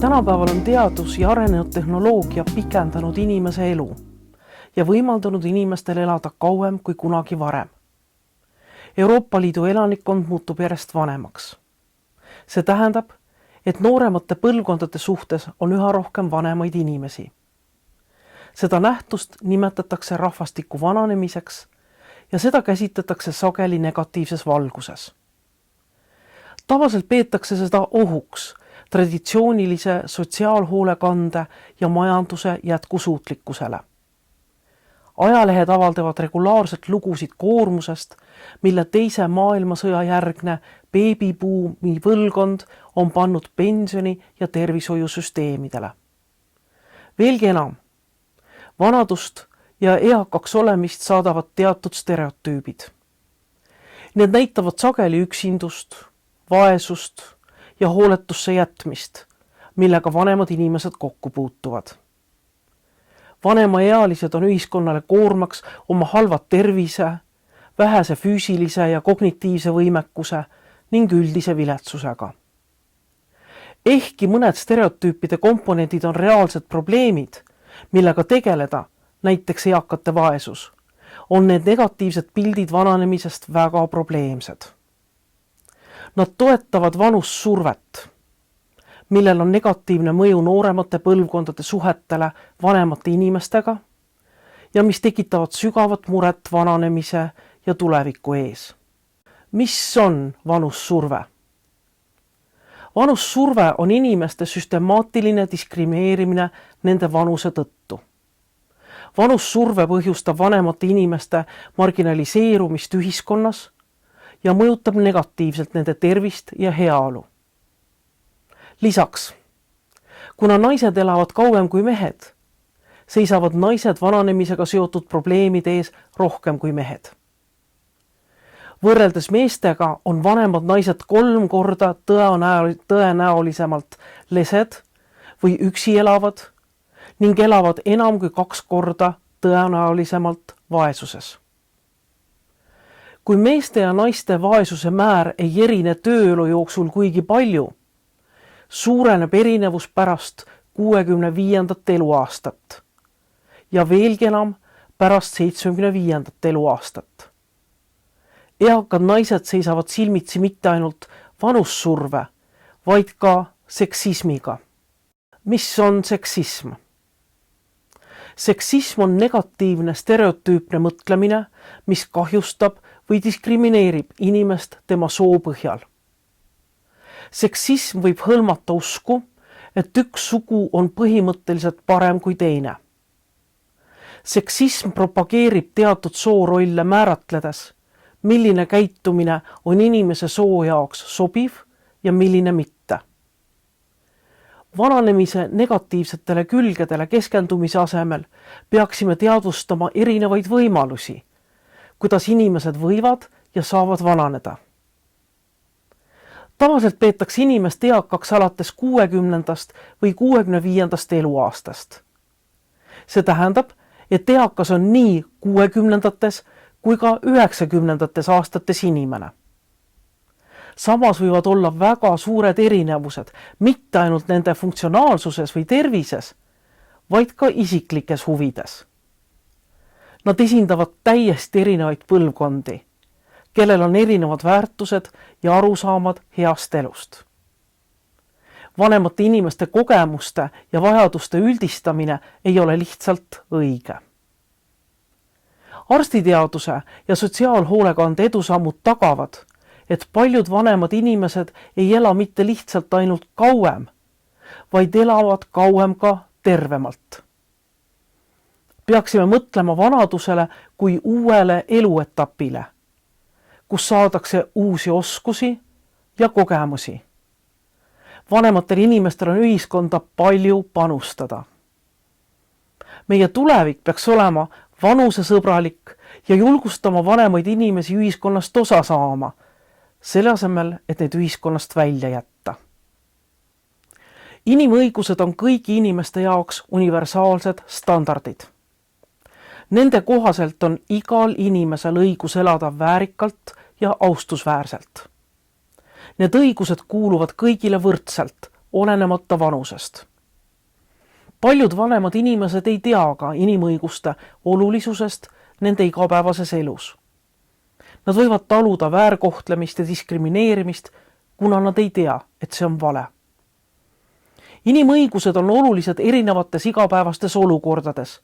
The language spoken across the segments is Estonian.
Tänapäeval on teadus ja arenenud tehnoloogia pikendanud inimese elu ja võimaldanud inimestel elada kauem kui kunagi varem. Euroopa Liidu elanikkond muutub järjest vanemaks. See tähendab, et nooremate põlvkondade suhtes on üha rohkem vanemaid inimesi. Seda nähtust nimetatakse rahvastiku vananemiseks ja seda käsitletakse sageli negatiivses valguses. Tavaliselt peetakse seda ohuks traditsioonilise sotsiaalhoolekande ja majanduse jätkusuutlikkusele. Ajalehed avaldavad regulaarselt lugusid koormusest, mille teise maailmasõja järgne beebibuumi põlvkond on pannud pensioni- ja tervishoiusüsteemidele. Veelgi enam, vanadust ja eakaks olemist saadavad teatud stereotüübid. Need näitavad sageli üksindust, vaesust ja hooletusse jätmist, millega vanemad inimesed kokku puutuvad. Vanemaealised on ühiskonnale koormaks oma halvad tervise, vähese füüsilise ja kognitiivse võimekuse ning üldise viletsusega. Ehkki mõned stereotüüpide komponendid on reaalsed probleemid, millega tegeleda, näiteks eakate vaesus, on need negatiivsed pildid vananemisest väga probleemsed. Nad toetavad vanussurvet, millel on negatiivne mõju nooremate põlvkondade suhetele vanemate inimestega ja mis tekitavad sügavat muret vananemise ja tuleviku ees. Mis on vanussurve? Vanussurve on inimeste süstemaatiline diskrimineerimine nende vanuse tõttu. Vanussurve põhjustab vanemate inimeste marginaliseerumist ühiskonnas ja mõjutab negatiivselt nende tervist ja heaolu. Lisaks, kuna naised elavad kauem kui mehed, seisavad naised vananemisega seotud probleemide ees rohkem kui mehed. Võrreldes meestega on vanemad naised 3 korda tõenäolisemalt lesed või üksi elavad ning elavad enam kui 2 korda tõenäolisemalt vaesuses. Kui meeste ja naiste vaesuse määr ei erine tööelu jooksul kuigi palju, suureneb erinevus pärast 65. eluaastat ja veelgi enam pärast 75. eluaastat. Eakad naised seisavad silmitsi mitte ainult vanussurve, vaid ka seksismiga. Mis on seksism? Seksism on negatiivne stereotüüpne mõtlemine, mis kahjustab või diskrimineerib inimest tema soo põhjal. Seksism võib hõlmata usku, et üks sugu on põhimõtteliselt parem kui teine. Seksism propageerib teatud soorolle määratledes, milline käitumine on inimese soo jaoks sobiv ja milline mitte. Vananemise negatiivsetele külgedele keskendumise asemel peaksime teadvustama erinevaid võimalusi, kuidas inimesed võivad ja saavad vananeda. Tavaliselt peetakse inimest eakaks alates 60. või 65. eluaastast. See tähendab, et eakas on nii 60. kui ka 90. aastates inimene. Samas võivad olla väga suured erinevused, mitte ainult nende funktsionaalsuses või tervises, vaid ka isiklikes huvides. Nad esindavad täiesti erinevaid põlvkondi, kellel on erinevad väärtused ja arusaamad heast elust. Vanemate inimeste kogemuste ja vajaduste üldistamine ei ole lihtsalt õige. Arstiteaduse ja sotsiaalhoolekande edusammud tagavad, et paljud vanemad inimesed ei ela mitte lihtsalt ainult kauem, vaid elavad kauem ka tervemalt. Peaksime mõtlema vanadusele kui uuele eluetapile, kus saadakse uusi oskusi ja kogemusi. Vanematel inimestel on ühiskonda palju panustada. Meie tulevik peaks olema vanusesõbralik ja julgustama vanemaid inimesi ühiskonnast osa saama, selle asemel, et neid ühiskonnast välja jätta. Inimõigused on kõigi inimeste jaoks universaalsed standardid. Nende kohaselt on igal inimesel õigus elada väärikalt ja austusväärselt. Need õigused kuuluvad kõigile võrdselt, olenemata vanusest. Paljud vanemad inimesed ei tea ka inimõiguste olulisusest nende igapäevases elus. Nad võivad taluda väärkohtlemist ja diskrimineerimist, kuna nad ei tea, et see on vale. Inimõigused on olulised erinevates igapäevastes olukordades,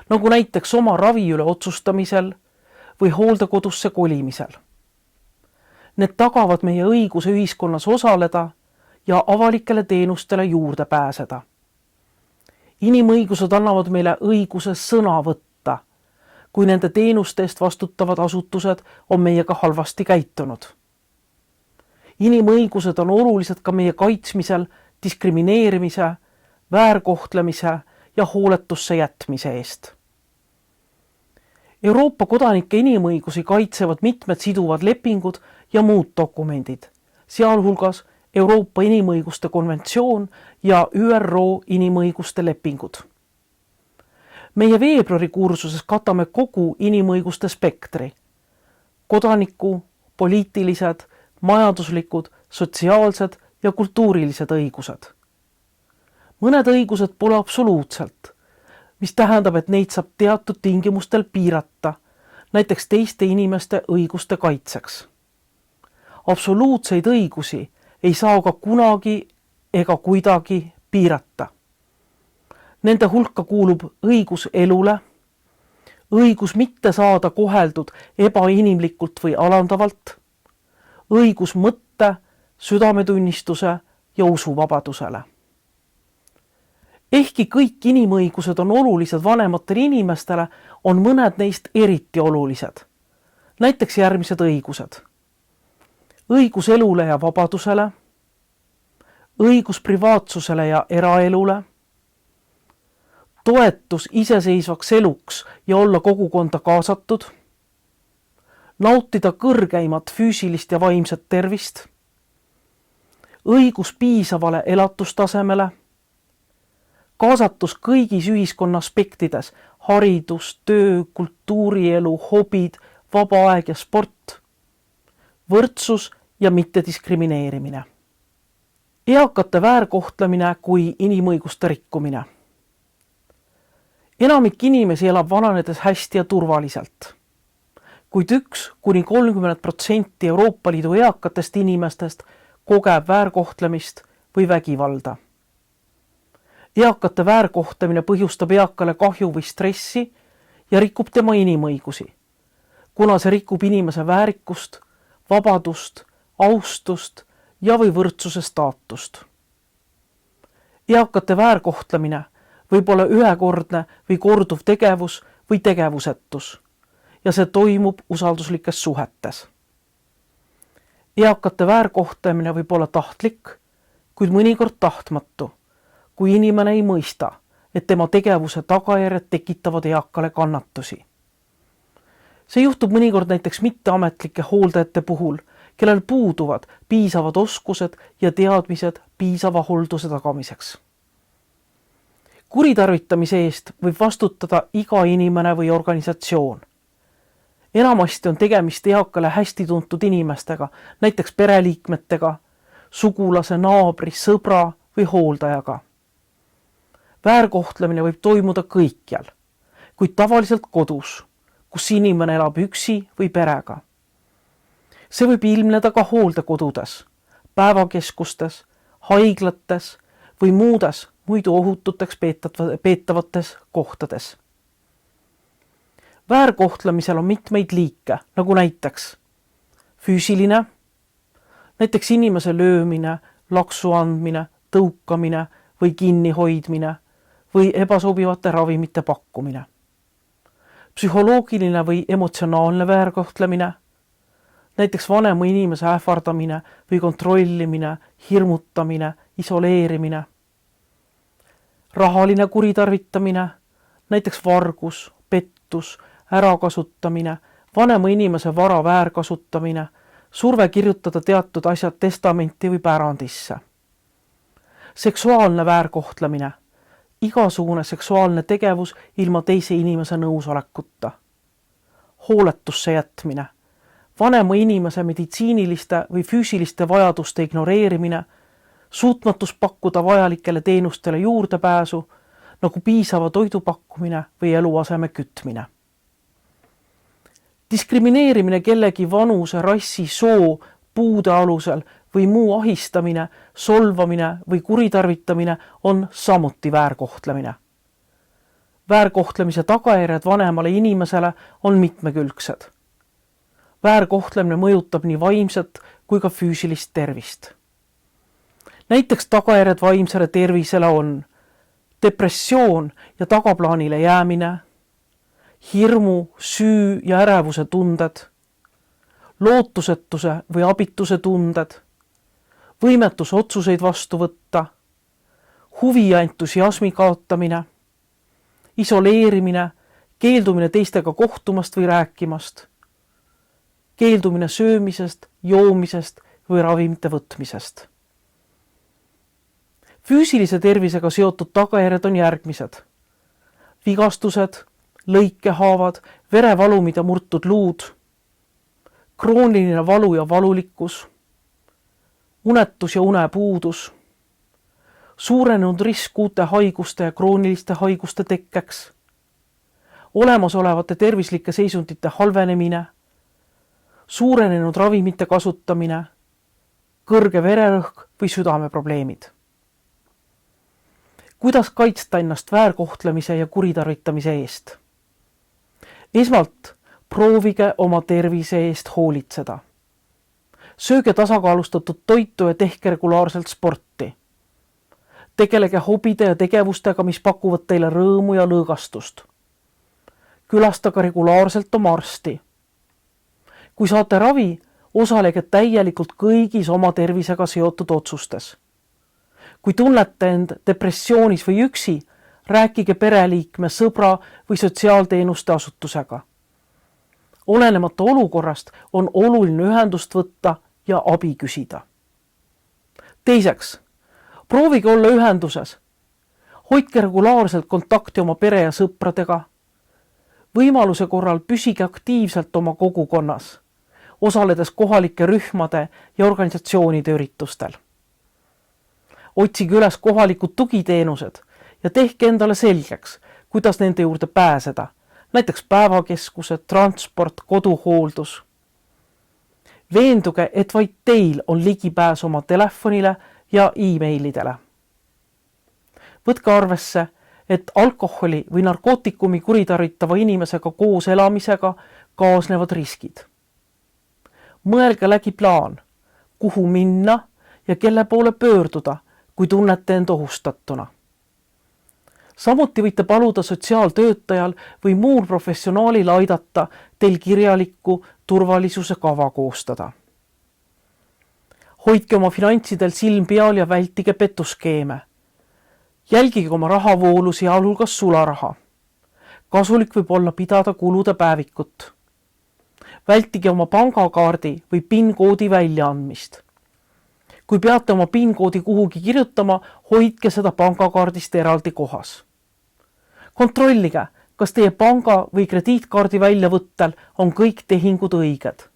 nagu näiteks oma ravi üle otsustamisel või hooldekodusse kolimisel. Need tagavad meie õiguse ühiskonnas osaleda ja avalikele teenustele juurde pääseda. Inimõigused annavad meile õiguse sõna võtta, kui nende teenuste eest vastutavad asutused on meiega halvasti käitunud. Inimõigused on olulised ka meie kaitsmisel diskrimineerimise, väärkohtlemise ja hooletusse jätmise eest. Euroopa kodanike inimõigusi kaitsevad mitmed siduvad lepingud ja muud dokumendid, sealhulgas Euroopa Inimõiguste konventsioon ja ÜRO inimõiguste lepingud. Meie veebruarikursuses katame kogu inimõiguste spektri: kodaniku, poliitilised, majanduslikud, sotsiaalsed ja kultuurilised õigused. Mõned õigused pole absoluutselt, mis tähendab, et neid saab teatud tingimustel piirata, näiteks teiste inimeste õiguste kaitseks. Absoluutseid õigusi ei saa ka kunagi ega kuidagi piirata. Nende hulka kuulub õigus elule, õigus mitte saada koheldud ebainimlikult või alandavalt, õigus mõtte, südametunnistuse ja usuvabadusele. Ehkki kõik inimõigused on olulised vanematele inimestele, on mõned neist eriti olulised. Näiteks järgmised õigused: õigus elule ja vabadusele, õigus privaatsusele ja eraelule, toetus iseseisvaks eluks ja olla kogukonda kaasatud, nautida kõrgeimat füüsilist ja vaimset tervist, õigus piisavale elatustasemele, kaasatus kõigis ühiskonna aspektides: haridus, töö, kultuurielu, hobid, vaba aeg ja sport, võrdsus ja mittediskrimineerimine. Eakate väärkohtlemine kui inimõiguste rikkumine. Enamik inimesi elab vananedes hästi ja turvaliselt, kuid 1–30% Euroopa Liidu eakatest inimestest kogeb väärkohtlemist või vägivalda. Eakate väärkohtlemine põhjustab eakale kahju või stressi ja rikub tema inimõigusi, kuna see rikub inimese väärikust, vabadust, austust ja või võrdsuse staatust. Eakate väärkohtlemine võib olla ühekordne või korduv tegevus või tegevusetus ja see toimub usalduslikes suhetes. Eakate väärkohtlemine võib olla tahtlik, kuid mõnikord tahtmatu, kui inimene ei mõista, et tema tegevuse tagajärjed tekitavad eakale kannatusi. See juhtub mõnikord näiteks mitteametlike hooldajate puhul, kellel puuduvad piisavad oskused ja teadmised piisava hoolduse tagamiseks. Kuritarvitamise eest võib vastutada iga inimene või organisatsioon. Enamasti on tegemist eakale hästi tuntud inimestega, näiteks pereliikmetega, sugulase, naabri, sõbra või hooldajaga. Väärkohtlemine võib toimuda kõikjal, kuid tavaliselt kodus, kus inimene elab üksi või perega. See võib ilmneda ka hooldekodudes, päevakeskustes, haiglates või muudes muidu ohututeks peetavates kohtades. Väärkohtlemisel on mitmeid liike, nagu näiteks füüsiline, näiteks inimese löömine, laksu andmine, tõukamine või kinnihoidmine või ebasobivate ravimite pakkumine. Psühholoogiline või emotsionaalne väärkohtlemine, näiteks vanema inimese ähvardamine või kontrollimine, hirmutamine, isoleerimine. Rahaline kuritarvitamine, näiteks vargus, pettus, ärakasutamine, vanema inimese vara väärkasutamine, surve kirjutada teatud asjad testamenti või pärandisse. Seksuaalne väärkohtlemine, igasugune seksuaalne tegevus ilma teise inimese nõusolekuta. Hooletusse jätmine, vanema inimese meditsiiniliste või füüsiliste vajaduste ignoreerimine, suutmatus pakkuda vajalikele teenustele juurdepääsu, nagu piisava toidu pakkumine või eluaseme kütmine. Diskrimineerimine kellegi vanuse, rassi, soo, puude alusel või muu ahistamine, solvamine või kuritarvitamine on samuti väärkohtlemine. Väärkohtlemise tagajärjed vanemale inimesele on mitmekülgsed. Väärkohtlemine mõjutab nii vaimset kui ka füüsilist tervist. Näiteks tagajärjed vaimsele tervisele on depressioon ja tagaplaanile jäämine, hirmu, süü ja ärevuse tunded, lootusetuse või abituse tunded, võimetus otsuseid vastu võtta, huvi ja entusiasmi kaotamine, isoleerimine, keeldumine teistega kohtumast või rääkimast, keeldumine söömisest, joomisest või ravimite võtmisest. Füüsilise tervisega seotud tagajärjed on järgmised. Vigastused, lõikehaavad, verevalumid ja murtud luud, krooniline valu ja valulikkus, unetus ja unepuudus, suurenenud risk uute haiguste ja krooniliste haiguste tekkeks, olemasolevate tervislike seisundite halvenemine, suurenenud ravimite kasutamine, kõrge vererõhk või südameprobleemid. Kuidas kaitsta ennast väärkohtlemise ja kuritarvitamise eest? Esmalt proovige oma tervise eest hoolitseda. Sööge tasakaalustatud toitu ja tehke regulaarselt sporti. Tegelege hobide ja tegevustega, mis pakuvad teile rõõmu ja lõõgastust. Külastage regulaarselt oma arsti. Kui saate ravi, osalege täielikult kõigis oma tervisega seotud otsustes. Kui tunnete end depressioonis või üksi, rääkige pereliikme, sõbra või sotsiaalteenuste asutusega. Olenemata olukorrast on oluline ühendust võtta ja abi küsida. Teiseks, proovige olla ühenduses. Hoidke regulaarselt kontakti oma pere ja sõpradega. Võimaluse korral püsige aktiivselt oma kogukonnas, osaledes kohalike rühmade ja organisatsioonide üritustel. Otsige üles kohalikud tugiteenused ja tehke endale selgeks, kuidas nende juurde pääseda, näiteks päevakeskused, transport, koduhooldus. Veenduge, et vaid teil on ligipääs oma telefonile ja e-mailidele. Võtke arvesse, et alkoholi või narkootikumi kuritarvitava inimesega koos elamisega kaasnevad riskid. Mõelge läbi plaan, kuhu minna ja kelle poole pöörduda, kui tunnete end ohustatuna. Samuti võite paluda sotsiaaltöötajal või muul professionaalil aidata teil kirjalikku turvalisuse kava koostada. Hoidke oma finantsidel silm peal ja vältige petuskeeme. Jälgige oma rahavoolu, sealhulgas sularaha. Kasulik võib olla pidada kulude päevikut. Vältige oma pangakaardi või PIN-koodi väljaandmist. Kui peate oma PIN-koodi kuhugi kirjutama, hoidke seda pangakaardist eraldi kohas. Kontrollige, kas teie panga või krediitkaardi väljavõttel on kõik tehingud õiged.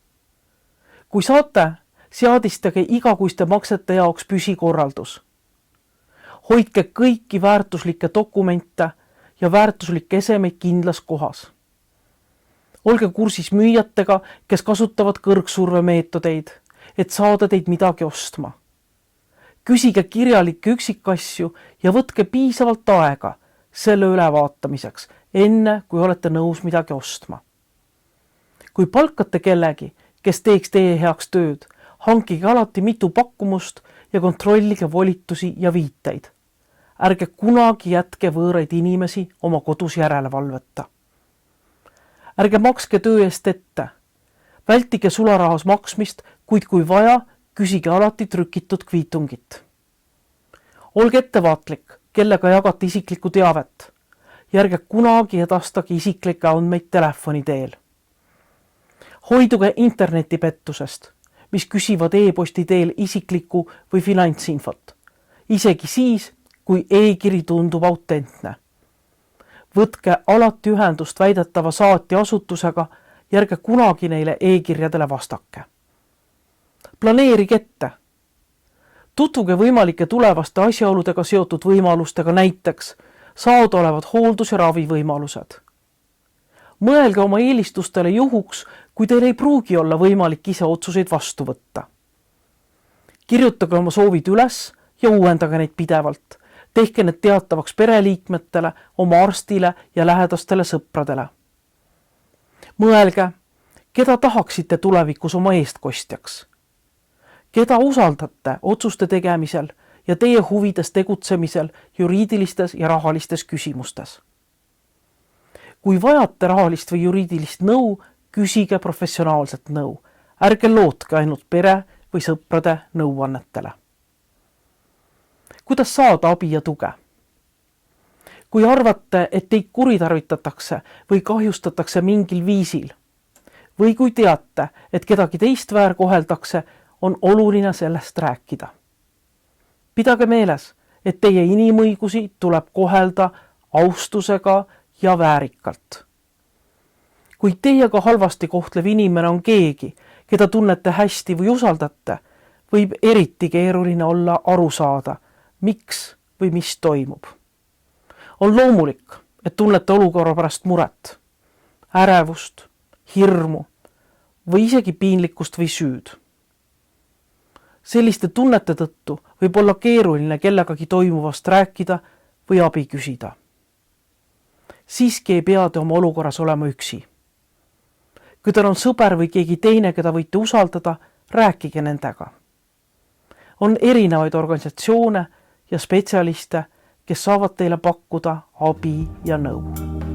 Kui saate, seadistage igakuiste maksete jaoks püsikorraldus. Hoidke kõiki väärtuslikke dokumente ja väärtuslikke esemeid kindlas kohas. Olge kursis müüjatega, kes kasutavad kõrgsurvemeetodeid, et saada teid midagi ostma. Küsige kirjalikke üksikasju ja võtke piisavalt aega selle ülevaatamiseks, enne kui olete nõus midagi ostma. Kui palkate kellegi, kes teeks teie heaks tööd, hankige alati mitu pakkumust ja kontrollige volitusi ja viiteid. Ärge kunagi jätke võõraid inimesi oma kodus järelevalveta. Ärge makske töö eest ette. Vältige sularahas maksmist, kuid kui vaja, küsige alati trükitud kviitungit. Olge ettevaatlik, kellega jagate isiklikku teavet. Ja ärge kunagi edastage isiklikke andmeid telefoni teel. Hoiduge internetipettusest, mis küsivad e-posti teel isiklikku või finantsinfot. Isegi siis, kui e-kiri tundub autentne. Võtke alati ühendust väidetava saatja asutusega ja ärge kunagi neile e-kirjadele vastake. Planeerige ette. Tutvuge võimalike tulevaste asjaoludega seotud võimalustega, näiteks saadaolevad hooldus- ja ravivõimalused. Mõelge oma eelistustele juhuks, kui teil ei pruugi olla võimalik ise otsuseid vastu võtta. Kirjutage oma soovid üles ja uuendage neid pidevalt. Tehke need teatavaks pereliikmetele, oma arstile ja lähedastele sõpradele. Mõelge, keda tahaksite tulevikus oma eestkostjaks. Keda usaldate otsuste tegemisel ja teie huvides tegutsemisel juriidilistes ja rahalistes küsimustes. Kui vajate rahalist või juriidilist nõu, küsige professionaalset nõu. Ärge lootke ainult pere või sõprade nõuannetele. Kuidas saada abi ja tuge? Kui arvate, et teid kuritarvitatakse või kahjustatakse mingil viisil, või kui teate, et kedagi teist väärkoheldakse, on oluline sellest rääkida. Pidage meeles, et teie inimõigusi tuleb kohelda austusega ja väärikalt. Kui teiega halvasti kohtlev inimene on keegi, keda tunnete hästi või usaldate, võib eriti keeruline olla aru saada, miks või mis toimub. On loomulik, et tunnete olukorra pärast muret, ärevust, hirmu või isegi piinlikkust või süüd. Selliste tunnete tõttu võib olla keeruline kellegagi toimuvast rääkida või abi küsida. Siiski ei pea te oma olukorras olema üksi. Kui teil on sõber või keegi teine, keda võite usaldada, rääkige nendega. On erinevaid organisatsioone ja spetsialiste, kes saavad teile pakkuda abi ja nõu.